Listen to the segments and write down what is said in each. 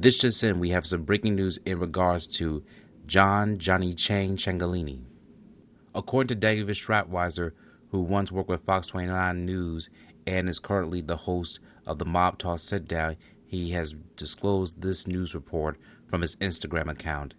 This just in, we have some breaking news in regards to Chang Ciancaglini. According to David Stratweiser, who once worked with Fox 29 News and is currently the host of the Mob Talk Sit-Down, he has disclosed this news report from his Instagram account.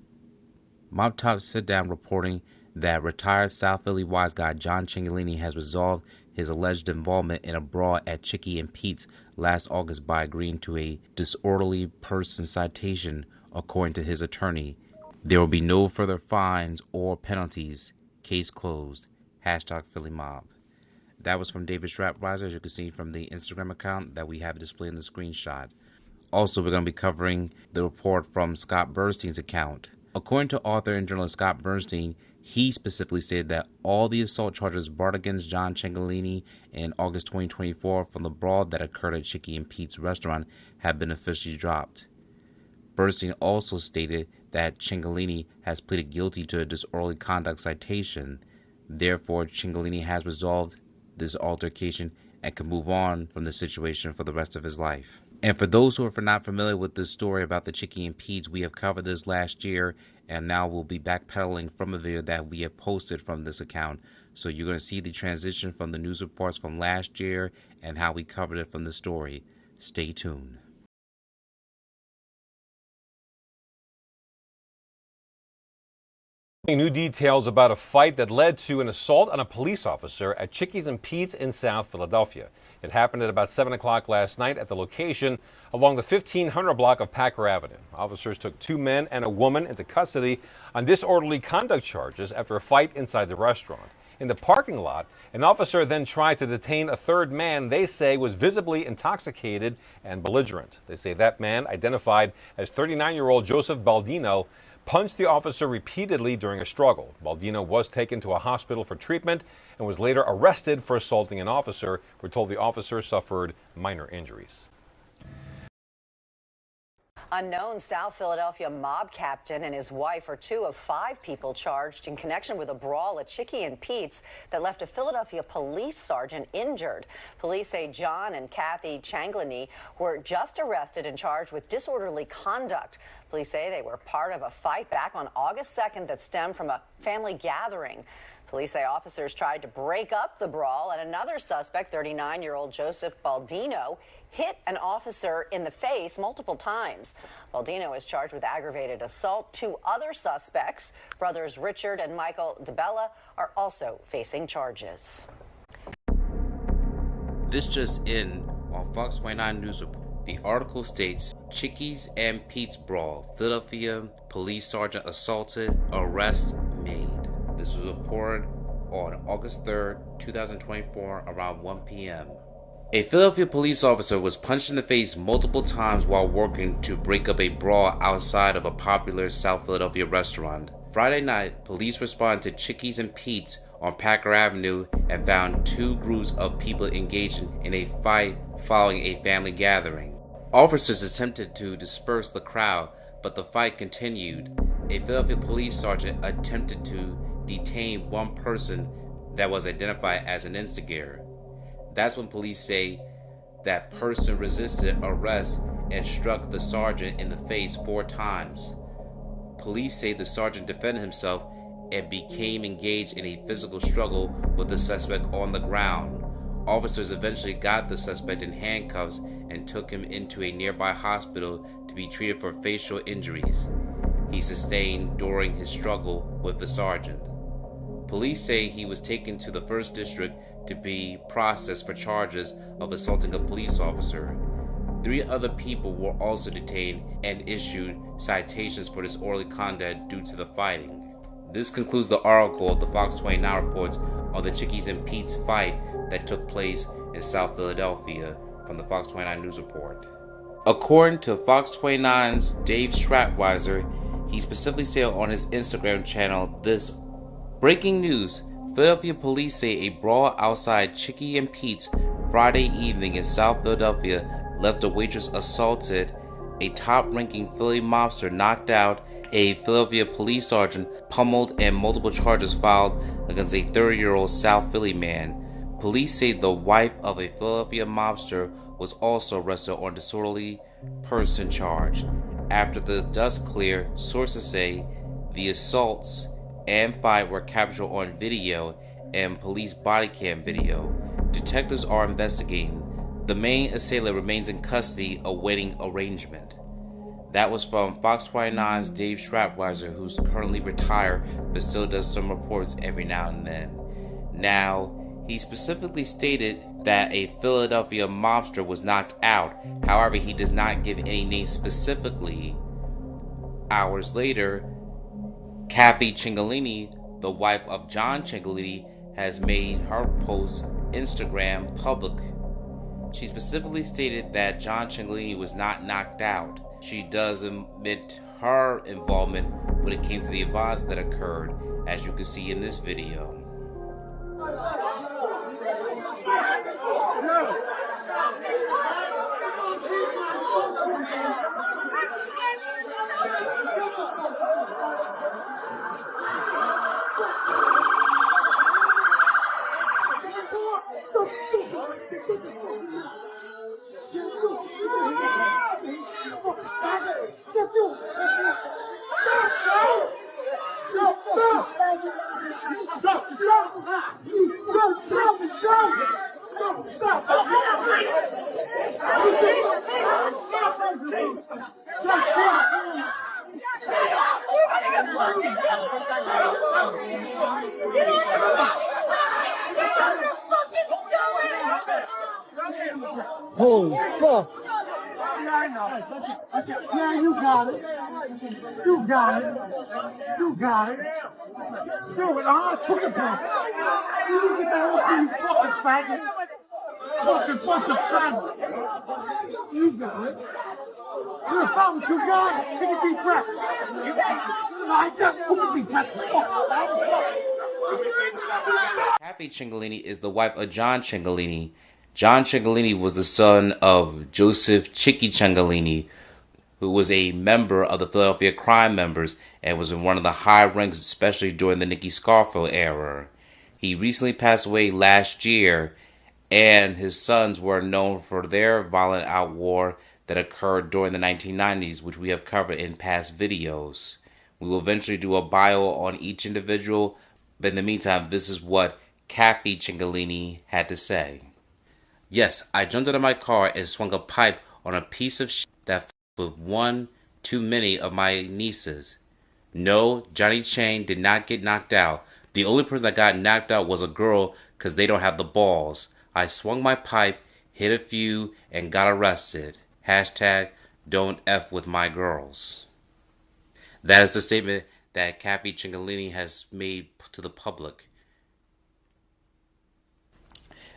Mob Talk Sit-Down reporting that retired South Philly wise guy Chang Ciancaglini has resolved his alleged involvement in a brawl at Chickie and Pete's last August by agreeing to a disorderly person citation, according to his attorney. There will be no further fines or penalties. Case closed. #PhillyMob. That was from David Stratweiser, as you can see from the Instagram account that we have displayed in the screenshot. Also, we're going to be covering the report from Scott Bernstein's account. According to author and journalist Scott Bernstein, he specifically stated that all the assault charges brought against Chang Ciancaglini in August 2024 from the brawl that occurred at Chickie and Pete's restaurant have been officially dropped. Bernstein also stated that Ciancaglini has pleaded guilty to a disorderly conduct citation. Therefore, Ciancaglini has resolved this altercation and can move on from the situation for the rest of his life. And for those who are not familiar with this story about the Chickie and Pete's, we have covered this last year, and now we'll be backpedaling from a video that we have posted from this account. So you're going to see the transition from the news reports from last year and how we covered it from the story. Stay tuned. New details about a fight that led to an assault on a police officer at Chickie's and Pete's in South Philadelphia. It happened at about 7 o'clock last night at the location along the 1500 block of Packer Avenue. Officers took 2 men and a woman into custody on disorderly conduct charges after a fight inside the restaurant. In the parking lot, an officer then tried to detain a third man they say was visibly intoxicated and belligerent. They say that man, identified as 39-year-old Joseph Baldino, punched the officer repeatedly during a struggle. Baldino was taken to a hospital for treatment and was later arrested for assaulting an officer. We're told the officer suffered minor injuries. Unknown South Philadelphia mob captain and his wife are 2 of 5 people charged in connection with a brawl at Chickie and Pete's that left a Philadelphia police sergeant injured. Police say John and Kathy Ciancaglini were just arrested and charged with disorderly conduct. Police say they were part of a fight back on August 2nd that stemmed from a family gathering. Police say officers tried to break up the brawl, and another suspect, 39-year-old Joseph Baldino, hit an officer in the face multiple times. Baldino is charged with aggravated assault. 2 other suspects, brothers Richard and Michael DeBella, are also facing charges. This just in on Fox 29 News Report. The article states, Chickie's and Pete's brawl. Philadelphia police sergeant assaulted, arrest made. This was reported on August 3rd, 2024, around 1 p.m. A Philadelphia police officer was punched in the face multiple times while working to break up a brawl outside of a popular South Philadelphia restaurant. Friday night, police responded to Chickie's and Pete's on Packer Avenue and found 2 groups of people engaged in a fight following a family gathering. Officers attempted to disperse the crowd, but the fight continued. A Philadelphia police sergeant attempted to detain one person that was identified as an instigator. That's when police say that person resisted arrest and struck the sergeant in the face 4 times. Police say the sergeant defended himself and became engaged in a physical struggle with the suspect on the ground. Officers eventually got the suspect in handcuffs and took him into a nearby hospital to be treated for facial injuries he sustained during his struggle with the sergeant. Police say he was taken to the 1st District to be processed for charges of assaulting a police officer. 3 other people were also detained and issued citations for disorderly conduct due to the fighting. This concludes the article of the Fox 29 reports on the Chickies and Pete's fight that took place in South Philadelphia from the Fox 29 News Report. According to Fox 29's Dave Stratweiser, he specifically said on his Instagram channel this: breaking news, Philadelphia police say a brawl outside Chickie and Pete's Friday evening in South Philadelphia left a waitress assaulted, a top-ranking Philly mobster knocked out, a Philadelphia police sergeant pummeled, and multiple charges filed against a 30-year-old South Philly man. Police say the wife of a Philadelphia mobster was also arrested on disorderly person charge. After the dust cleared, sources say the assaults and fight were captured on video and police body cam video. Detectives are investigating. The main assailant remains in custody awaiting arraignment. That was from Fox 29's Dave Strapweiser, who's currently retired but still does some reports every now and then. Now, he specifically stated that a Philadelphia mobster was knocked out. However, he does not give any names specifically. Hours later, Kathy Ciancaglini, the wife of John Ciancaglini, has made her post Instagram public. She specifically stated that John Ciancaglini was not knocked out. She does admit her involvement when it came to the violence that occurred, as you can see in this video. Holy fuck! Yeah, you got it. You got it. You got it. Do it. I'm not talking about it. You get that off you fucking faggot. Fucking bunch of faggots. You got it. You're fountain, you got it. Take a deep breath. I just took a deep breath. Kathy Ciancaglini is the wife of John Ciancaglini. John Ciancaglini was the son of Joseph Chickie Ciancaglini, who was a member of the Philadelphia Crime Members and was in one of the high ranks, especially during the Nicky Scarfield era. He recently passed away last year, and his sons were known for their violent outwar that occurred during the 1990s, which we have covered in past videos. We will eventually do a bio on each individual, but in the meantime, this is what Kathy Ciancaglini had to say. Yes, I jumped out of my car and swung a pipe on a piece of shit that with one too many of my nieces. No, Johnny Chang did not get knocked out. The only person that got knocked out was a girl because they don't have the balls. I swung my pipe, hit a few, and got arrested. Hashtag don't F with my girls. That is the statement that Kathy Ciancaglini has made to the public.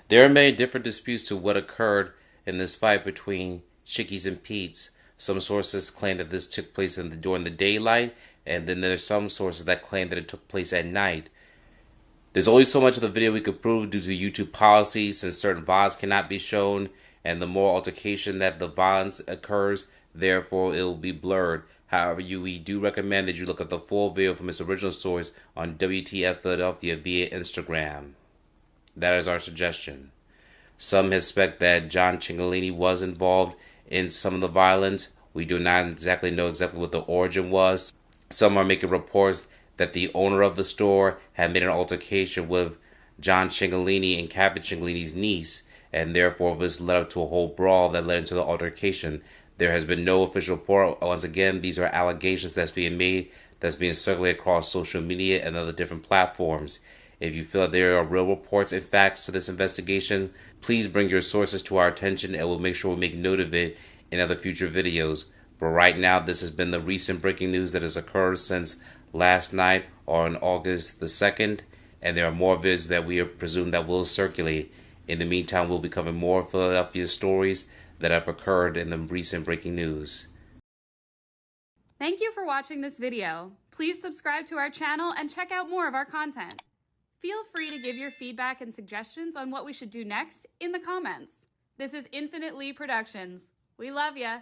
There are many different disputes to what occurred in this fight between Chickies and Pete's. Some sources claim that this took place during the daylight, and then there's some sources that claim that it took place at night. There's only so much of the video we could prove due to YouTube policies, since certain violence cannot be shown, and the more altercation that the violence occurs, therefore it will be blurred. However, we do recommend that you look at the full video from its original source on WTF Philadelphia via Instagram. That is our suggestion. Some suspect that John Ciancaglini was involved in some of the violence. We do not exactly know what the origin was. Some are making reports that the owner of the store had made an altercation with John Ciancaglini and Kathy Ciancaglini's niece, and therefore this led up to a whole brawl that led into the altercation. There has been no official report. Once again, these are allegations that's being made, that's being circulated across social media and other different platforms. If you feel that there are real reports and facts to this investigation, please bring your sources to our attention and we'll make sure we make note of it in other future videos. But right now, this has been the recent breaking news that has occurred since last night on August the 2nd, and there are more videos that we presume that will circulate. In the meantime, we'll be covering more Philadelphia stories that have occurred in the recent breaking news. Thank you for watching this video. Please subscribe to our channel and check out more of our content. Feel free to give your feedback and suggestions on what we should do next in the comments. This is Infinite Lee Productions. We love ya.